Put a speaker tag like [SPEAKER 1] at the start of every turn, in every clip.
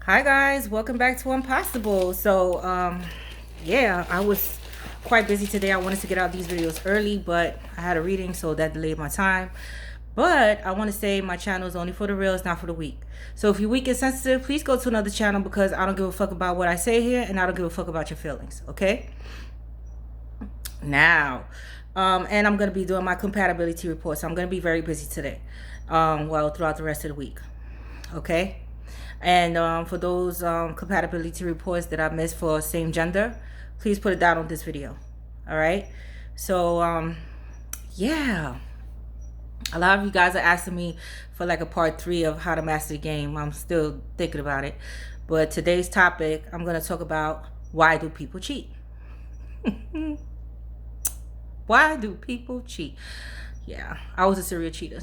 [SPEAKER 1] Hi guys, welcome back to Impossible. Yeah, I was quite busy today. I wanted to get out these videos early, but I had a reading, so that delayed my time. But I want to say my channel is only for the real, it's not for the weak. So if you're weak and sensitive, please go to another channel because I don't give a fuck about what I say here, and I don't give a fuck about your feelings. Okay? Now, and I'm gonna be doing my compatibility report, so I'm gonna be very busy today. Well, throughout the rest of the week. Okay. And for those compatibility reports that I missed for same gender, please put it down on this video. All right. So yeah, a lot of you guys are asking me for like a part 3 of how to master the game. I'm still thinking about it, but today's topic, I'm going to talk about why do people cheat. Why do people cheat? Yeah, I was a serial cheater,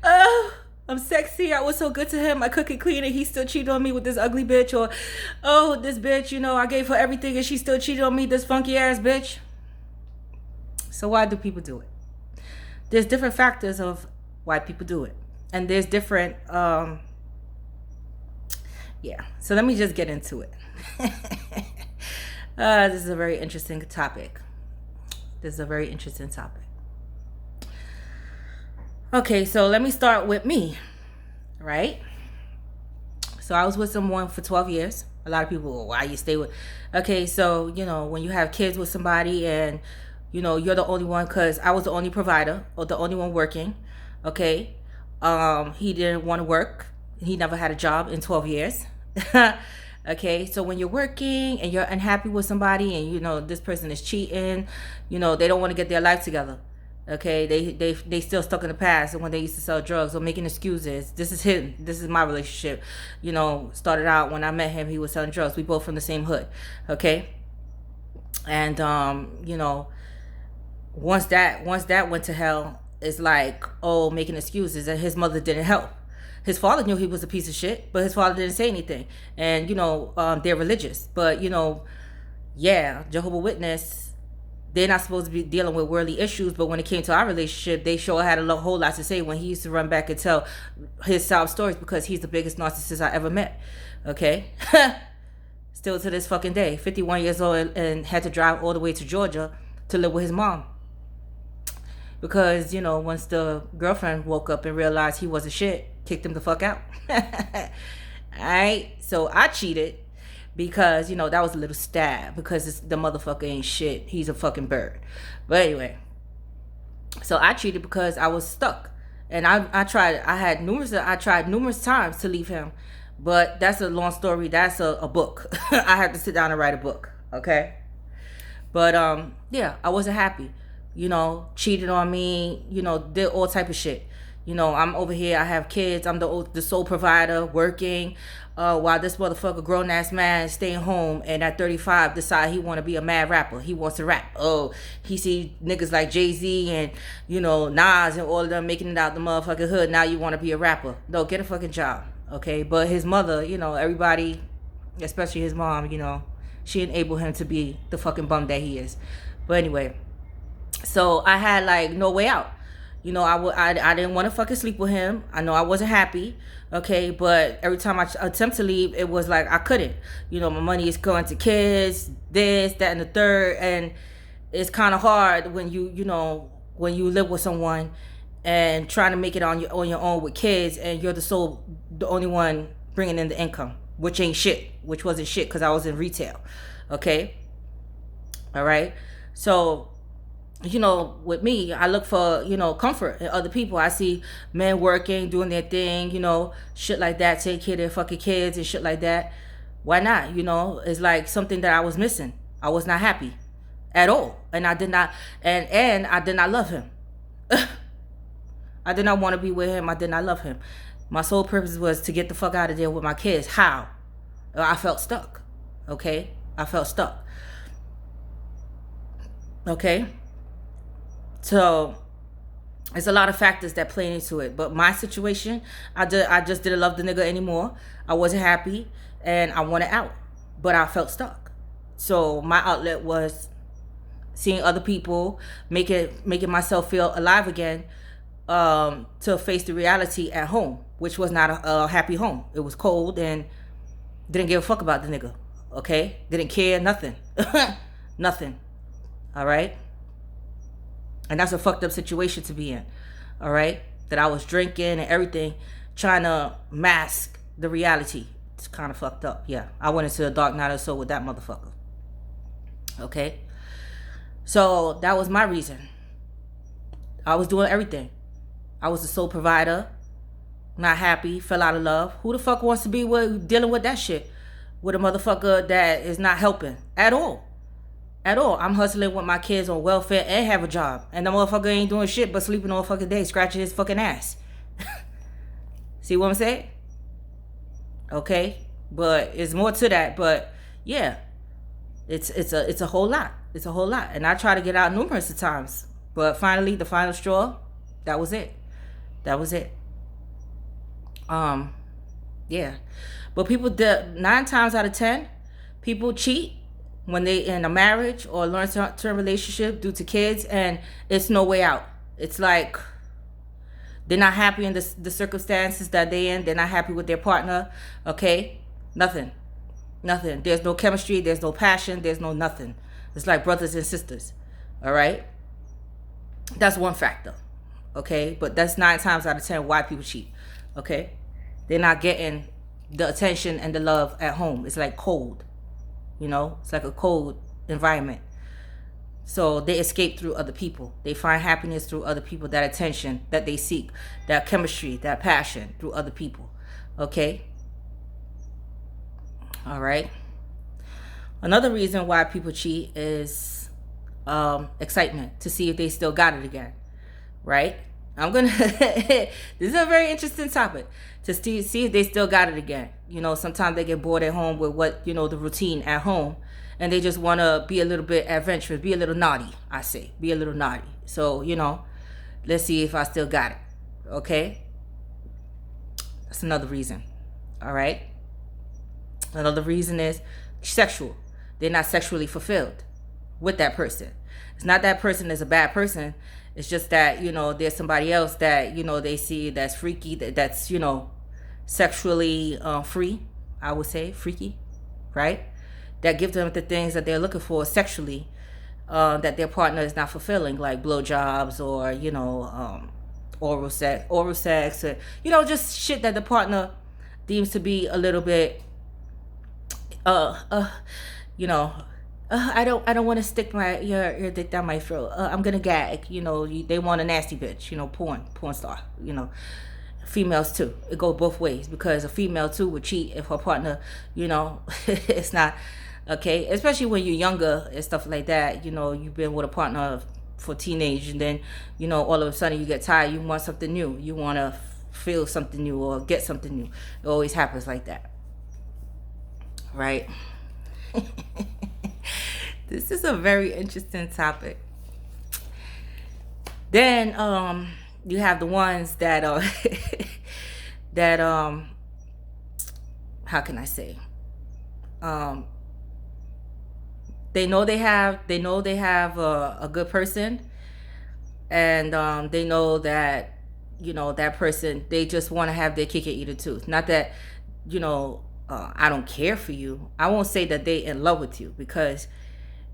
[SPEAKER 1] Oh, I'm sexy. I was so good to him. I cook and clean, and he still cheated on me with this ugly bitch. Or, oh, this bitch, I gave her everything, and she still cheated on me. This funky ass bitch. So why do people do it? There's different factors of why people do it, and there's different. Yeah. So let me just get into it. This is a very interesting topic. Okay, so let me start with me, right? So I was with someone for 12 years. A lot of people, well, why you stay with? Okay, so, when you have kids with somebody and, you're the only one, because I was the only provider or the only one working, okay? He didn't want to work. He never had a job in 12 years. Okay, so when you're working and you're unhappy with somebody and, this person is cheating, they don't want to get their life together. Okay, they still stuck in the past and when they used to sell drugs or making excuses. This is my relationship. Started out when I met him, he was selling drugs. We both from the same hood. Okay. And once that went to hell, it's like, oh, making excuses, and his mother didn't help. His father knew he was a piece of shit, but his father didn't say anything. And they're religious, but yeah, Jehovah's Witness, they're not supposed to be dealing with worldly issues, but when it came to our relationship, they sure had a whole lot to say when he used to run back and tell his sob stories because he's the biggest narcissist I ever met. Okay? Still to this fucking day. 51 years old and had to drive all the way to Georgia to live with his mom. Because, once the girlfriend woke up and realized he wasn't shit, kicked him the fuck out. Alright? So I cheated. Because, that was a little stab. Because the motherfucker ain't shit. He's a fucking bird. But anyway. So I cheated because I was stuck. And I tried numerous times to leave him. But that's a long story. That's a book. I had to sit down and write a book. Okay? But, yeah, I wasn't happy. Cheated on me. Did all type of shit. I'm over here. I have kids. I'm the sole provider, working. While this motherfucker, grown ass man, staying home, and at 35, decide he want to be a mad rapper. He wants to rap. Oh, he see niggas like Jay-Z and Nas and all of them making it out the motherfucking hood. Now you want to be a rapper? No, get a fucking job, okay? But his mother, everybody, especially his mom, she enabled him to be the fucking bum that he is. But anyway, so I had like no way out. I didn't want to fucking sleep with him. I know I wasn't happy, okay? But every time I attempt to leave, it was like I couldn't. My money is going to kids, this, that, and the third. And it's kind of hard when when you live with someone and trying to make it on your own with kids, and you're the only one bringing in the income, which wasn't shit because I was in retail, okay? All right? So with me, I look for, comfort in other people. I see men working, doing their thing, shit like that, take care of their fucking kids and shit like that. Why not? It's like something that I was missing. I was not happy at all. And I did not, and I did not love him. I did not want to be with him. I did not love him. My sole purpose was to get the fuck out of there with my kids. How? I felt stuck. Okay? I felt stuck. Okay? So it's a lot of factors that play into it. But my situation, I just didn't love the nigga anymore. I wasn't happy and I wanted out. But I felt stuck. So my outlet was seeing other people, making myself feel alive again, to face the reality at home which was not a happy home. It was cold and didn't give a fuck about the nigga. Okay? Didn't care, nothing. Nothing. All right? And that's a fucked up situation to be in. All right? That I was drinking and everything, trying to mask the reality. It's kind of fucked up. Yeah. I went into the dark night or so with that motherfucker. Okay? So that was my reason. I was doing everything. I was the sole provider. Not happy. Fell out of love. Who the fuck wants to be dealing with that shit? With a motherfucker that is not helping. At all. At all. I'm hustling with my kids on welfare and have a job. And the motherfucker ain't doing shit but sleeping all fucking day, scratching his fucking ass. See what I'm saying? Okay? But it's more to that. But yeah. It's a whole lot. It's a whole lot. And I try to get out numerous of times. But finally, the final straw, that was it. That was it. Yeah. But people, 9 times out of 10, people cheat when they in a marriage or long-term relationship due to kids, and it's no way out. It's like they're not happy in the circumstances that they in. They're not happy with their partner. Okay? Nothing. There's no chemistry. There's no passion. There's no nothing. It's like brothers and sisters. All right? That's one factor. Okay? But that's 9 times out of 10 why people cheat. Okay? They're not getting the attention and the love at home. It's like cold. You know? It's like a cold environment. So they escape through other people. They find happiness through other people. That attention that they seek. That chemistry. That passion through other people. Okay? All right? Another reason why people cheat is excitement. To see if they still got it again. Right? This is a very interesting topic. To see if they still got it again. You know, sometimes they get bored at home with the routine at home. And they just want to be a little bit adventurous. Be a little naughty, I say. Be a little naughty. So, let's see if I still got it. Okay? That's another reason. All right? Another reason is sexual. They're not sexually fulfilled with that person. It's not that person is a bad person. It's just that, there's somebody else that, they see that's freaky, that's, sexually free, I would say, freaky, right? That give them the things that they're looking for sexually that their partner is not fulfilling, like blowjobs or, oral sex, or, just shit that the partner deems to be a little bit, I don't want to stick your dick down my throat. I'm gonna gag. They want a nasty bitch. Porn star. Females too. It goes both ways because a female too would cheat if her partner, it's not okay. Especially when you're younger and stuff like that. You've been with a partner for teenage, and then all of a sudden you get tired. You want something new. You want to feel something new or get something new. It always happens like that, right? This is a very interesting topic. Then you have the ones that how can I say? They know they have a good person, and they know that that person, they just want to have their cake and eat it too. Not that I don't care for you. I won't say that they in love with you, because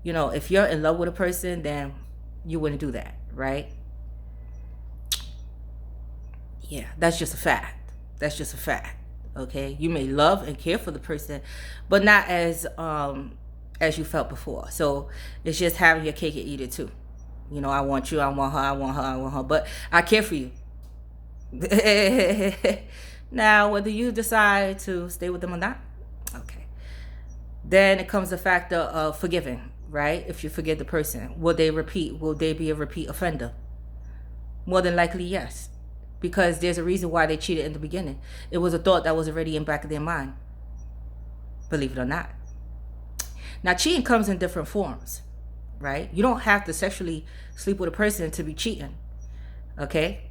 [SPEAKER 1] if you're in love with a person, then you wouldn't do that, right? Yeah, that's just a fact. That's just a fact. Okay, you may love and care for the person, but not as you felt before. So it's just having your cake and eat it too. I want you, I want her, I want her, I want her, but I care for you. Now, whether you decide to stay with them or not, okay. Then it comes the factor of forgiving, right? If you forgive the person, will they repeat? Will they be a repeat offender? More than likely, yes. Because there's a reason why they cheated in the beginning. It was a thought that was already in the back of their mind. Believe it or not. Now, cheating comes in different forms, right? You don't have to sexually sleep with a person to be cheating, okay?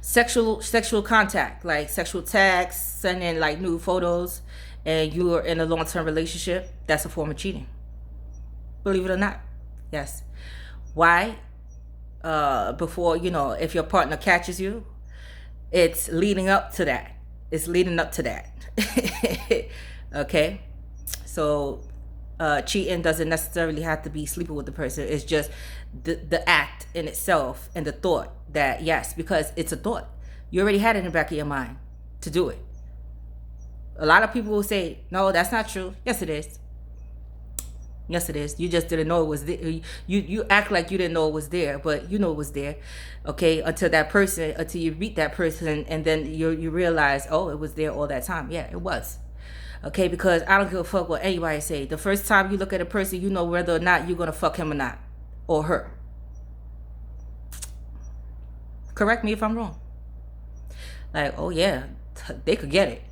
[SPEAKER 1] Sexual contact, like sexual texts, sending like nude photos, and you are in a long-term relationship, that's a form of cheating. Believe it or not. Yes. Why? Before, if your partner catches you, It's leading up to that. It's leading up to that. Okay? So cheating doesn't necessarily have to be sleeping with the person. It's just the act in itself and the thought that, yes, because it's a thought. You already had it in the back of your mind to do it. A lot of people will say, no, that's not true. Yes, it is. Yes, it is. You just didn't know it was there. You act like you didn't know it was there, but you know it was there. Okay, until you meet that person, and then you realize, oh, it was there all that time. Yeah, it was. Okay, because I don't give a fuck what anybody say. The first time you look at a person, you know whether or not you're gonna fuck him or not, or her. Correct me if I'm wrong. Like, oh yeah, they could get it.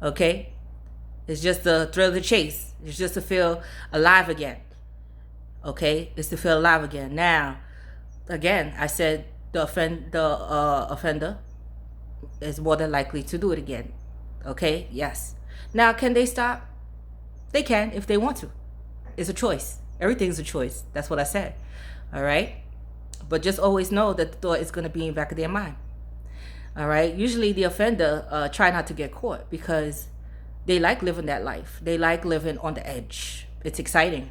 [SPEAKER 1] Okay, it's just the thrill of the chase. It's just to feel alive again. Okay, it's to feel alive again. Now, again, I said the offender is more than likely to do it again. Okay, yes. Now, can they stop? They can if they want to. It's a choice. Everything's a choice. That's what I said. All right, but just always know that the thought is going to be in the back of their mind. All right. Usually, the offender try not to get caught because they like living that life. They like living on the edge. It's exciting.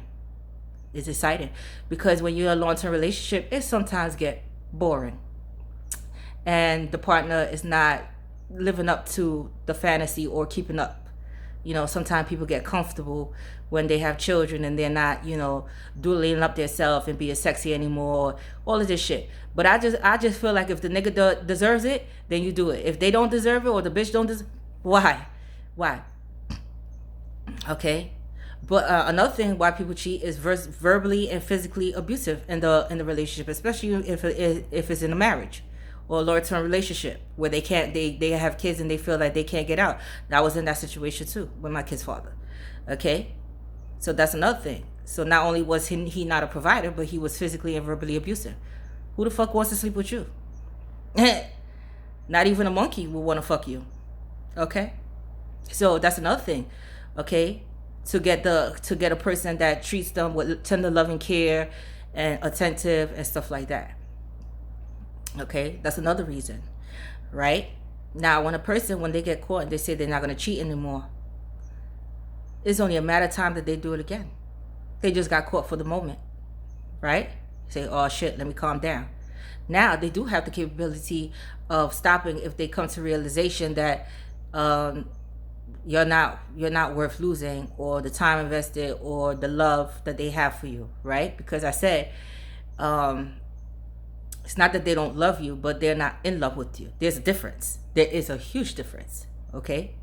[SPEAKER 1] It's exciting because when you're in a long-term relationship, it sometimes get boring, and the partner is not living up to the fantasy or keeping up. You know, sometimes people get comfortable when they have children and they're not, doodling up themselves and being sexy anymore, all of this shit. But I just feel like if the nigga deserves it, then you do it. If they don't deserve it or the bitch don't deserve, why? Okay. But another thing why people cheat is verbally and physically abusive in the relationship, especially if it's in a marriage or a long-term relationship where they have kids and they feel like they can't get out. I was in that situation too with my kid's father. Okay, so that's another thing. So not only was he not a provider, but he was physically and verbally abusive. Who the fuck wants to sleep with you? Not even a monkey will want to fuck you. Okay, so that's another thing. Okay, to get a person that treats them with tender loving care and attentive and stuff like that. Okay, that's another reason, right? Now, when they get caught and they say they're not going to cheat anymore, it's only a matter of time that they do it again. They just got caught for the moment, right? Say, oh shit, let me calm down. Now they do have the capability of stopping if they come to realization that you're not worth losing, or the time invested, or the love that they have for you, right? Because I said, it's not that they don't love you, but they're not in love with you. There's a difference. There is a huge difference. Okay,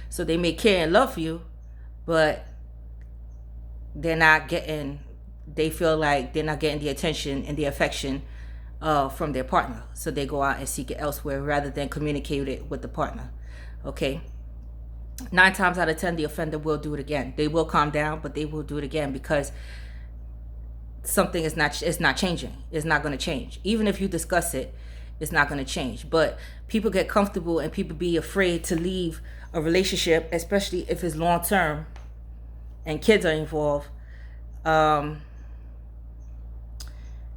[SPEAKER 1] so they may care and love you, but they feel like they're not getting the attention and the affection from their partner, so they go out and seek it elsewhere rather than communicate it with the partner. Okay, 9 times out of 10 the offender will do it again. They will calm down, but they will do it again because something is not changing. It's not going to change. Even if you discuss it, it's not going to change. But people get comfortable and people be afraid to leave a relationship, especially if it's long term and kids are involved.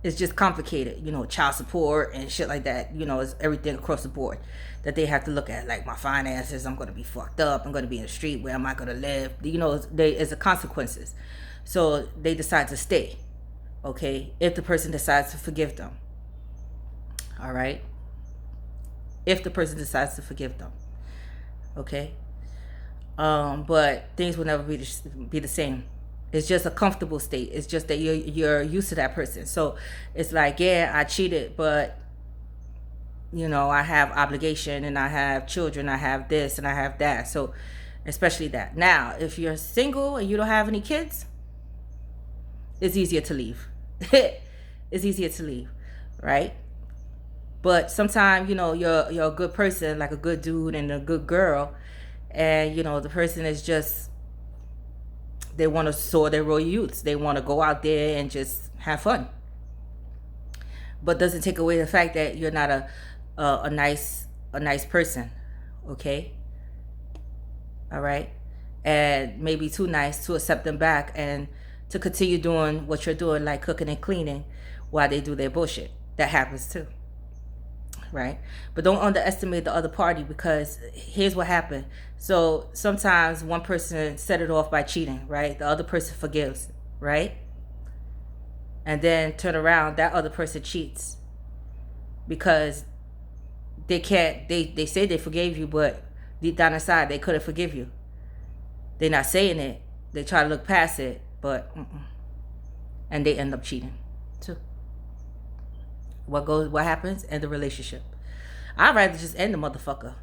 [SPEAKER 1] It's just complicated, child support and shit like that. It's everything across the board that they have to look at, like my finances. I'm going to be fucked up. I'm going to be in the street. Where am I going to live? There's the consequences. So they decide to stay. Okay, if the person decides to forgive them. All right, if the person decides to forgive them. Okay, but things will never be the same. It's just a comfortable state. It's just that you're used to that person. So it's like, yeah, I cheated, but I have obligation and I have children, I have this and I have that. So especially that. Now, if you're single and you don't have any kids, it's easier to leave. It's easier to leave, right? But sometimes, you're a good person, like a good dude and a good girl, and the person is just, they want to soar their royal youths. They want to go out there and just have fun. But doesn't take away the fact that you're not a nice person, okay? All right, and maybe too nice to accept them back and to continue doing what you're doing, like cooking and cleaning, while they do their bullshit. That happens too. right? But don't underestimate the other party, because here's what happened. So sometimes one person set it off by cheating, right? The other person forgives, right? And then turn around, that other person cheats because they can't, they say they forgave you, but deep down inside they couldn't forgive you. They're not saying it. They try to look past it, but and they end up cheating too. What happens? End the relationship. I'd rather just end the motherfucker.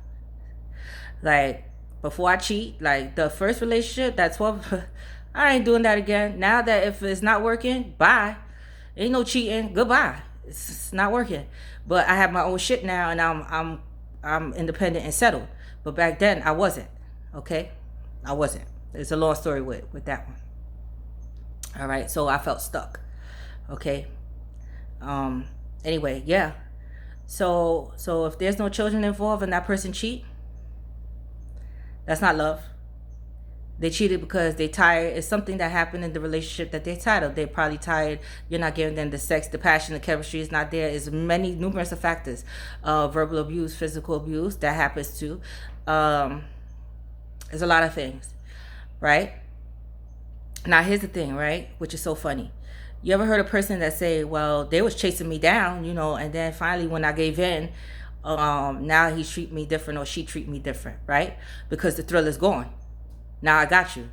[SPEAKER 1] Like, before I cheat, like the first relationship, that 12, I ain't doing that again. Now that if it's not working, bye. Ain't no cheating. Goodbye. It's not working. But I have my own shit now, and I'm independent and settled. But back then I wasn't. Okay? I wasn't. It's a long story with that one. All right, so I felt stuck. Okay. Anyway, yeah. So if there's no children involved and that person cheat, that's not love. They cheated because they tired. It's something that happened in the relationship that they're tired of. They're probably tired. You're not giving them the sex, the passion, the chemistry is not there. It's numerous of factors. Verbal abuse, physical abuse, that happens too. There's a lot of things, right? Now here's the thing, right? Which is so funny. You ever heard a person that say, well, they was chasing me down, and then finally when I gave in, now he treat me different or she treat me different, right? Because the thrill is gone. Now I got you.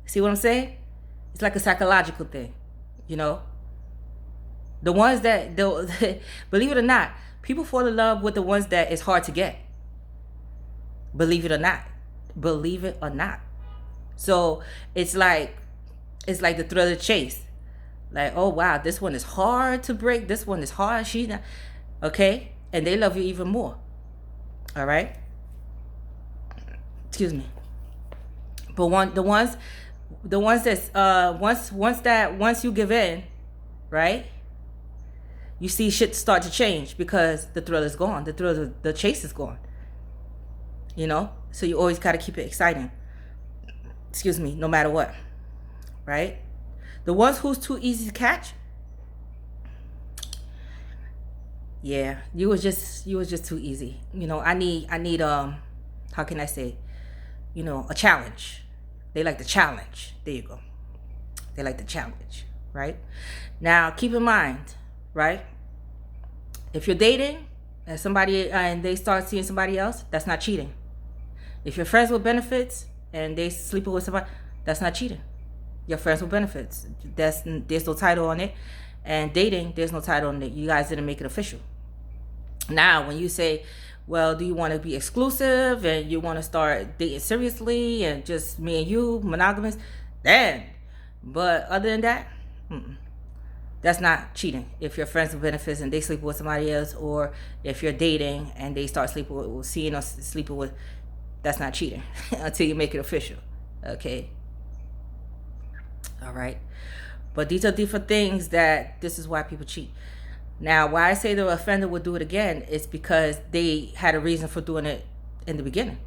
[SPEAKER 1] See what I'm saying? It's like a psychological thing, The ones that, believe it or not, people fall in love with the ones that is hard to get. Believe it or not. Believe it or not. So it's like the thrill of the chase. Like, oh wow, this one is hard to break. This one is hard. Okay? And they love you even more. All right? Excuse me. But the ones that's once you give in, right? You see shit start to change because the thrill is gone. The chase is gone. So you always gotta keep it exciting. Excuse me, no matter what. Right? The ones who's too easy to catch, yeah, you was just too easy. I need how can I say, a challenge. They like the challenge. There you go. They like the challenge, right? Now keep in mind, right? If you're dating and somebody and they start seeing somebody else, that's not cheating. If you're friends with benefits and they sleeping with somebody, that's not cheating. You're friends with benefits. There's no title on it. And dating, there's no title on it. You guys didn't make it official. Now, when you say, well, do you want to be exclusive and you want to start dating seriously and just me and you, monogamous, then. But other than that, that's not cheating. If you're friends with benefits and they sleep with somebody else, or if you're dating and they start sleeping with, seeing or sleeping with, that's not cheating until you make it official. Okay? All right. But these are different things that this is why people cheat. Now, why I say the offender would do it again is because they had a reason for doing it in the beginning.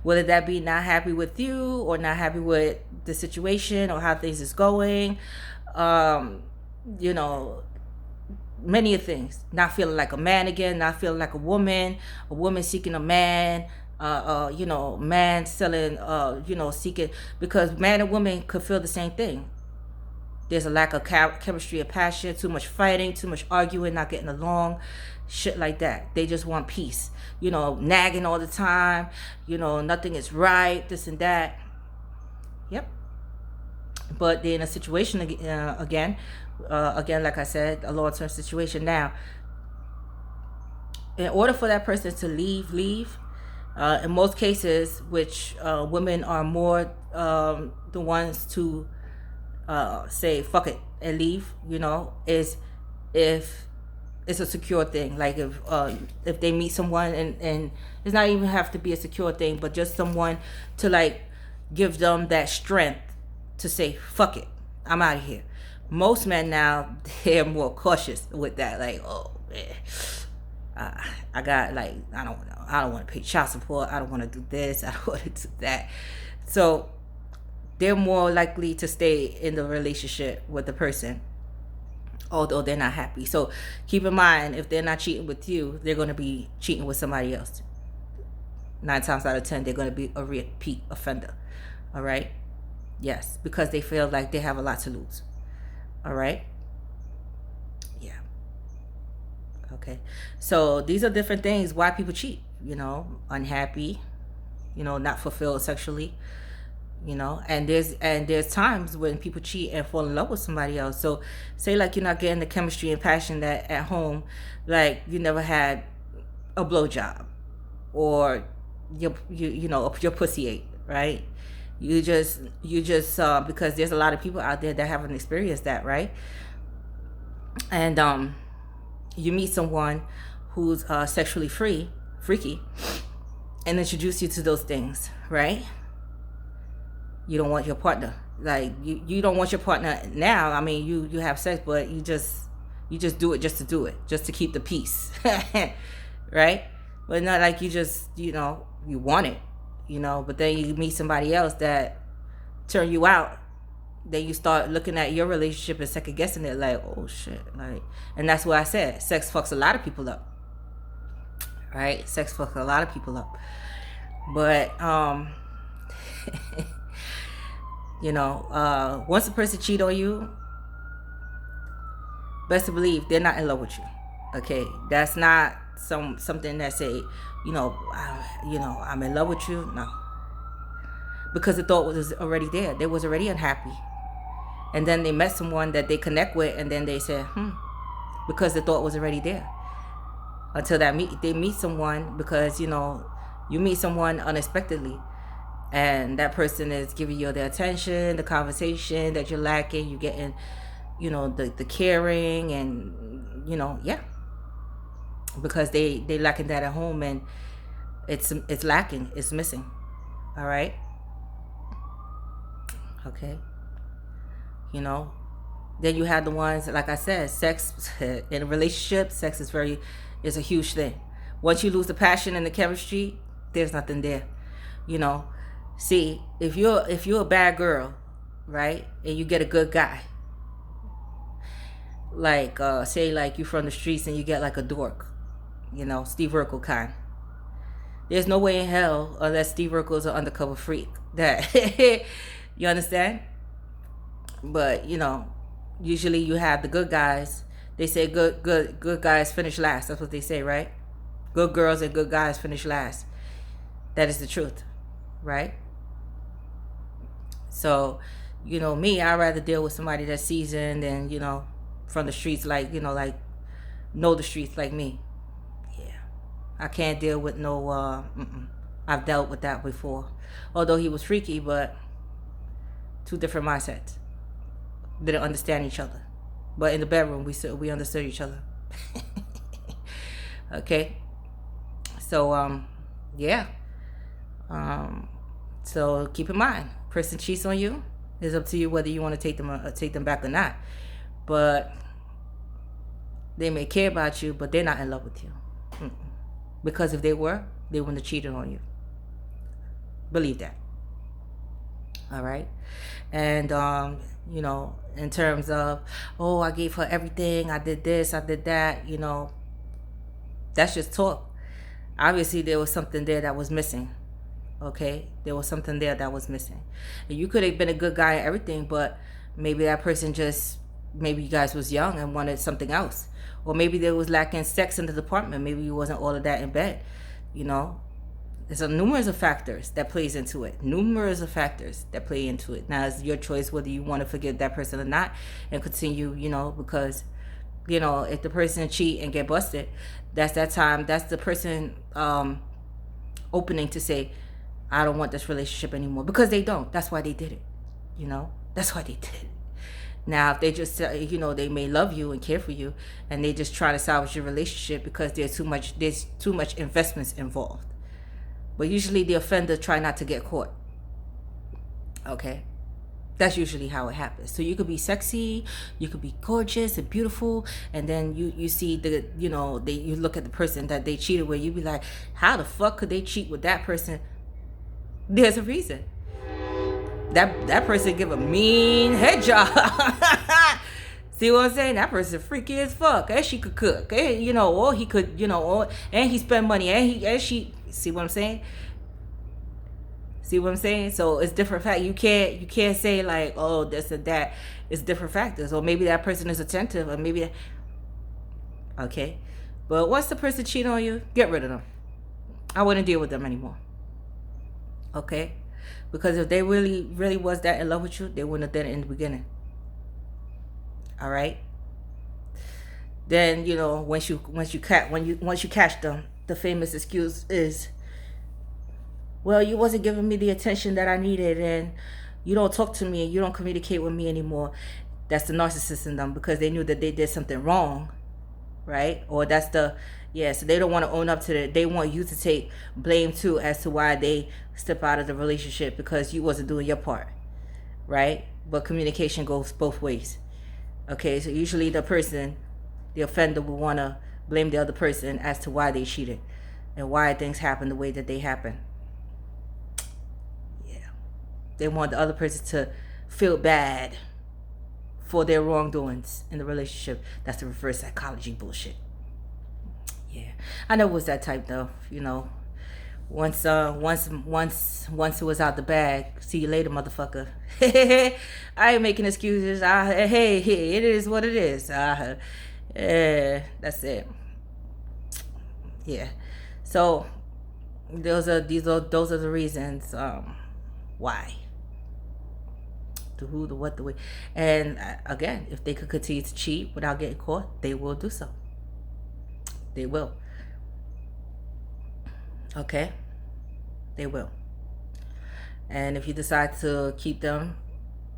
[SPEAKER 1] Whether that be not happy with you or not happy with the situation or how things is going, many of things. Not feeling like a man again, not feeling like a woman seeking a man, man selling, seeking, because man and woman could feel the same thing. There's a lack of chemistry and passion, too much fighting, too much arguing, not getting along, shit like that. They just want peace, nagging all the time, nothing is right, this and that. Yep. But they're in a situation again, like I said, a long-term situation. Now, in order for that person to leave, in most cases, which women are more the ones to say fuck it and leave, is if it's a secure thing. Like if they meet someone and it's not even have to be a secure thing, but just someone to like give them that strength to say fuck it, I'm out of here. Most men now, they're more cautious with that. Like, oh man, I got like I don't want to pay child support. I don't want to do this. I don't want to do that. So they're more likely to stay in the relationship with the person although they're not happy. So keep in mind, if they're not cheating with you, they're going to be cheating with somebody else. 9 times out of 10, they're going to be a repeat offender. All right? Yes, because they feel like they have a lot to lose. All right? Yeah. Okay. So these are different things why people cheat. Unhappy, not fulfilled sexually. And there's times when people cheat and fall in love with somebody else. So say like you're not getting the chemistry and passion that at home, like you never had a blowjob, or your pussy ate, right? You just because there's a lot of people out there that haven't experienced that, right? And you meet someone who's sexually freaky, and introduce you to those things, right? You don't want your partner, like you don't want your partner now. I mean, you have sex, but you just do it just to do it, just to keep the peace. Right? But not like you just you want it, but then you meet somebody else that turn you out. Then you start looking at your relationship and second guessing it, like, oh shit, like. And that's what I said, sex fucks a lot of people up, right? Sex fucks a lot of people up. But once a person cheat on you, best to believe they're not in love with you. Okay, that's not something that say, I'm in love with you. No, because the thought was already there. They was already unhappy, and then they met someone that they connect with, and then they said, because the thought was already there. Until they meet someone, because you meet someone unexpectedly. And that person is giving you the attention, the conversation that you're lacking. You're getting, the caring, and yeah, because they lacking that at home, and it's lacking, it's missing. All right. Okay. Then you have the ones, like I said, sex in a relationship. Sex is a huge thing. Once you lose the passion and the chemistry, there's nothing there. See, if you're a bad girl, right, and you get a good guy, like say like you from the streets and you get like a dork, Steve Urkel kind. There's no way in hell, unless Steve Urkel is an undercover freak, that you understand. But usually you have the good guys. They say good guys finish last. That's what they say, right? Good girls and good guys finish last. That is the truth, right? So, me, I'd rather deal with somebody that's seasoned and, from the streets, like, like know the streets like me. Yeah. I can't deal with no, I've dealt with that before. Although he was freaky, but 2 different mindsets. Didn't understand each other. But in the bedroom, we understood each other. Okay. So, yeah. So keep in mind, person cheats on you, it's up to you whether you want to take them back or not. But they may care about you, but they're not in love with you. Because if they were, they wouldn't have cheated on you. Believe that. All right. And in terms of, oh, I gave her everything, I did this, I did that, that's just talk. Obviously there was something there that was missing. Okay, there was something there that was missing. And you could have been a good guy and everything, but maybe that person maybe you guys was young and wanted something else. Or maybe there was lacking sex in the department. Maybe you wasn't all of that in bed. There's a numerous of factors that plays into it. Numerous of factors that play into it. Now it's your choice whether you want to forgive that person or not and continue, because, if the person cheat and get busted, that's that time. That's the person opening to say, I don't want this relationship anymore, because they don't. That's why they did it. That's why they did it. Now, if they just, they may love you and care for you, and they just try to salvage your relationship because there's too much investments involved. But usually the offender try not to get caught. Okay, that's usually how it happens. So you could be sexy, you could be gorgeous and beautiful, and then you see you look at the person that they cheated with, you be like, how the fuck could they cheat with that person? There's a reason. That person give a mean head job. See what I'm saying? That person freaky as fuck. And she could cook. And, you know, or he could, you know, or, and he spend money. And she, see what I'm saying? See what I'm saying? So it's different fact. You can't say like, oh, this and that. It's different factors. Or maybe that person is attentive, or maybe okay. But once the person cheat on you, get rid of them. I wouldn't deal with them anymore. Okay? Because if they really was that in love with you, they wouldn't have done it in the beginning. All right? Then, you know, once you catch them, the famous excuse is, well, you wasn't giving me the attention that I needed, and you don't talk to me, and you don't communicate with me anymore. That's the narcissist in them, because they knew that they did something wrong, right? Or that's so they don't want to own up to it. They want you to take blame too as to why they step out of the relationship, because you wasn't doing your part, right? But communication goes both ways. Okay, so usually the offender will want to blame the other person as to why they cheated and why things happen the way that they happen. They want the other person to feel bad for their wrongdoings in the relationship. That's the reverse psychology bullshit. Yeah, I know it was that type though. You know, once it was out the bag, see you later, motherfucker. I ain't making excuses. Hey, it is what it is. That's it. Yeah. So those are the reasons why. The who, the what, the way. And again, if they could continue to cheat without getting caught, they will do so. They will. Okay? They will. And if you decide to keep them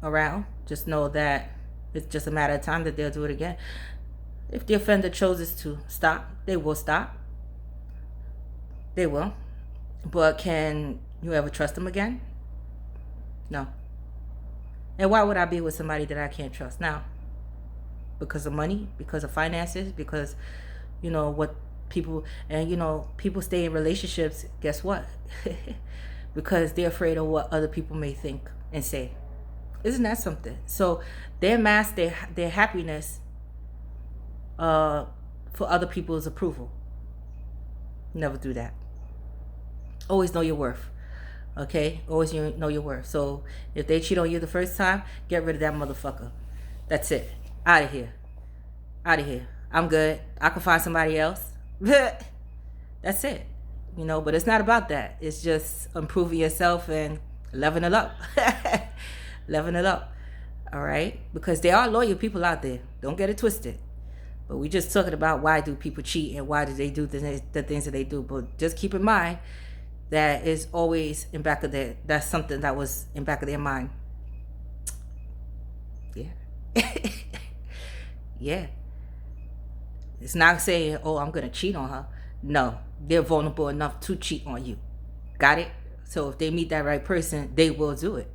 [SPEAKER 1] around, just know that it's just a matter of time that they'll do it again. If the offender chooses to stop, they will stop. They will. But can you ever trust them again? No. And why would I be with somebody that I can't trust now? Because of money? Because of finances? Because, you know, what people, and you know, people stay in relationships, guess what? Because they're afraid of what other people may think and say. Isn't that something? So they mask their happiness for other people's approval. Never do that. Always know your worth. Okay? Always know your worth. So if they cheat on you the first time, get rid of that motherfucker. That's it. Out of here. Out of here. I'm good. I can find somebody else. That's it. You know, but it's not about that. It's just improving yourself and leveling up. Leveling up. All right? Because there are loyal people out there. Don't get it twisted. But we just talking about why do people cheat and why do they do the things that they do. But just keep in mind, that is always in back of that's something that was in back of their mind. Yeah. Yeah. It's not saying, oh, I'm going to cheat on her. No, they're vulnerable enough to cheat on you. Got it? So if they meet that right person, they will do it.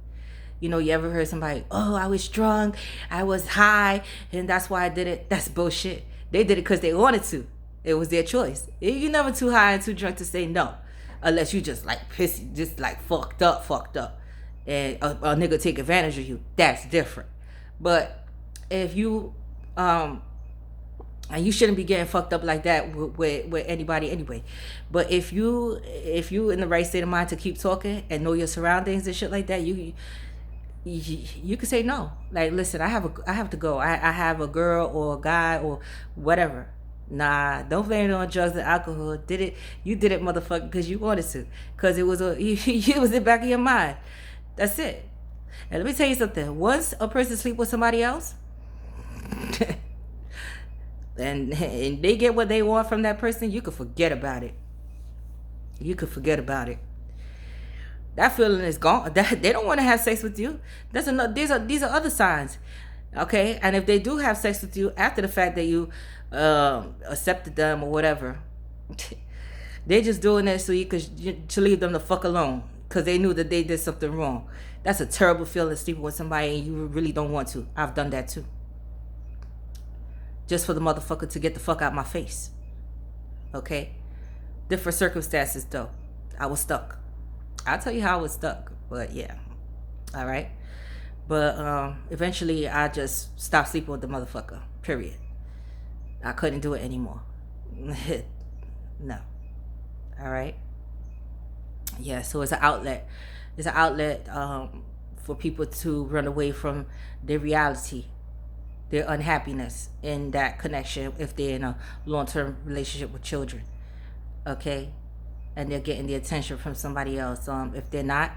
[SPEAKER 1] You know, you ever heard somebody, oh, I was drunk, I was high, and that's why I did it? That's bullshit. They did it because they wanted to. It was their choice. You're never too high and too drunk to say no. Unless you just like pissy, just like fucked up. And a nigga take advantage of you. That's different. But if you, and you shouldn't be getting fucked up like that with anybody anyway. But if you in the right state of mind to keep talking and know your surroundings and shit like that, you can say no. Like, listen, I have to go. I have a girl or a guy or whatever. Nah, don't blame it on drugs and alcohol. You did it, motherfucker, because you wanted to. Because it was it was in the back of your mind. That's it. And let me tell you something. Once a person sleep with somebody else, and they get what they want from that person, you can forget about it. You can forget about it. That feeling is gone. They don't want to have sex with you. These are other signs. Okay? And if they do have sex with you after the fact that you accepted them or whatever, they're just doing that so you could to leave them the fuck alone, because they knew that they did something wrong. That's a terrible feeling, sleeping with somebody and you really don't want to. I've done that too, just for the motherfucker to get the fuck out my face. Okay? Different circumstances though. I was stuck. I'll tell you how I was stuck, but yeah. All right? But eventually I just stopped sleeping with the motherfucker, period. I couldn't do it anymore. No. All right. Yeah, so it's an outlet. It's an outlet for people to run away from their reality, their unhappiness in that connection if they're in a long-term relationship with children. Okay? And they're getting the attention from somebody else. If they're not,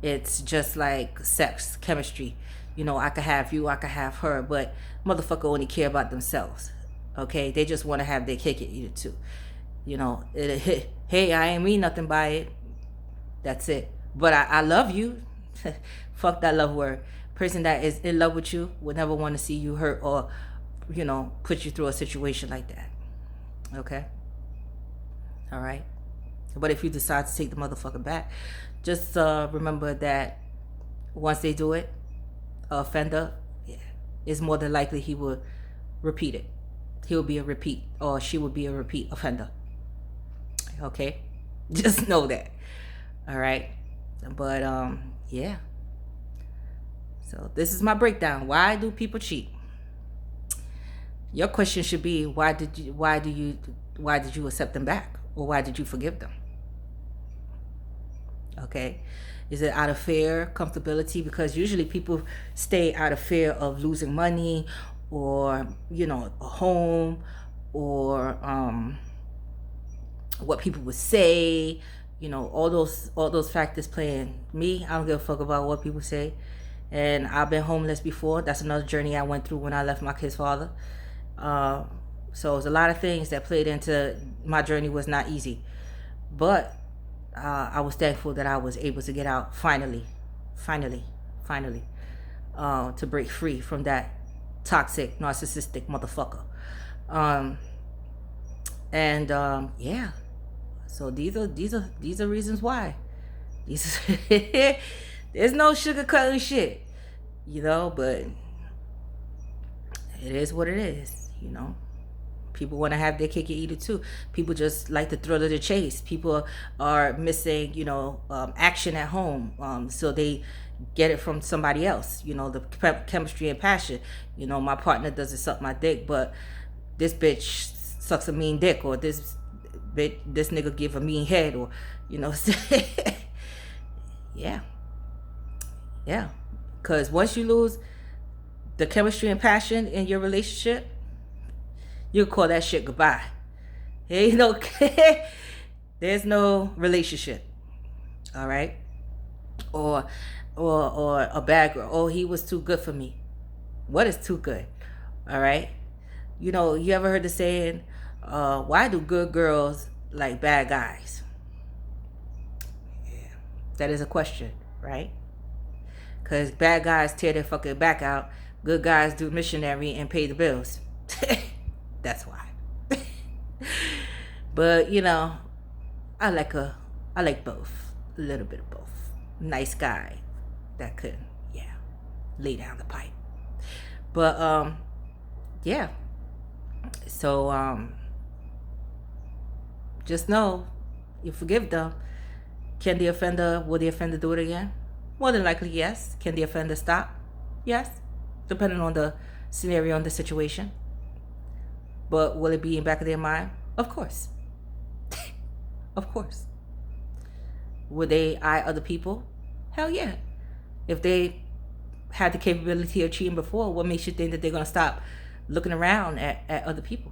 [SPEAKER 1] it's just like sex, chemistry. You know, I could have you, I could have her, but motherfucker only care about themselves. Okay? They just want to have their cake and eat it too. You know, hey, I ain't mean nothing by it. That's it. But I love you. Fuck that love word. Person that is in love with you would never want to see you hurt or, you know, put you through a situation like that. Okay? All right? But if you decide to take the motherfucker back, just remember that once they do it, offender, is more than likely he will repeat it. He'll be a repeat, or she will be a repeat offender. Okay? Just know that. All right? But yeah. So this is my breakdown. Why do people cheat? Your question should be, why did you accept them back, or why did you forgive them? Okay? Is it out of fear, comfortability? Because usually people stay out of fear of losing money, or, you know, a home, or what people would say. You know, all those factors playing. Me, I don't give a fuck about what people say. And I've been homeless before. That's another journey I went through when I left my kid's father. So there's a lot of things that played into my journey. Was not easy, but I was thankful that I was able to get out finally, to break free from that toxic, narcissistic motherfucker. Yeah. So these are reasons why. There's no sugarcoating shit, you know, but it is what it is, you know. People want to have their cake and eat it too. People just like the thrill of the chase. People are missing, you know, action at home, so they get it from somebody else. You know, the chemistry and passion. You know, my partner doesn't suck my dick, but this bitch sucks a mean dick, or this nigga give a mean head, or, you know. Yeah. Because once you lose the chemistry and passion in your relationship, you call that shit goodbye. Ain't no, there's no relationship. All right? Or a bad girl. Oh, he was too good for me. What is too good? All right? You know, you ever heard the saying, why do good girls like bad guys? Yeah. That is a question, right? Because bad guys tear their fucking back out. Good guys do missionary and pay the bills. That's why. But, you know, I like both. A little bit of both. Nice guy that could, lay down the pipe. But, yeah. So, just know, you forgive them. Will the offender do it again? More than likely, yes. Can the offender stop? Yes. Depending on the scenario and the situation. But will it be in the back of their mind? Of course. Of course. Would they eye other people? Hell yeah. If they had the capability of cheating before, what makes you think that they're going to stop looking around at other people?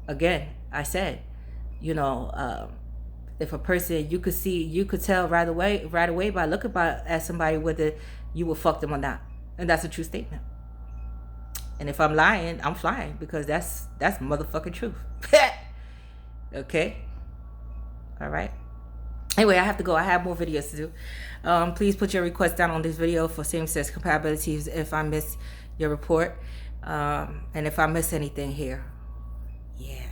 [SPEAKER 1] Again, I said, you know, if a person, you could tell right away by looking at somebody whether you will fuck them or not. And that's a true statement. And if I'm lying, I'm flying, because that's motherfucking truth. Okay? All right? Anyway, I have to go. I have more videos to do. Please put your request down on this video for same-sex compatibilities if I miss your report. And if I miss anything here. Yeah.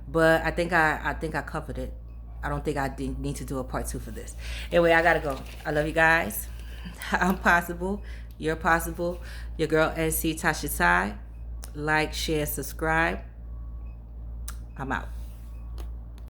[SPEAKER 1] But I think I covered it. I don't think I need to do a part 2 for this. Anyway, I gotta go. I love you guys. I'm possible. You're possible. Your girl NC Tasha Ty. Like, share, subscribe. I'm out.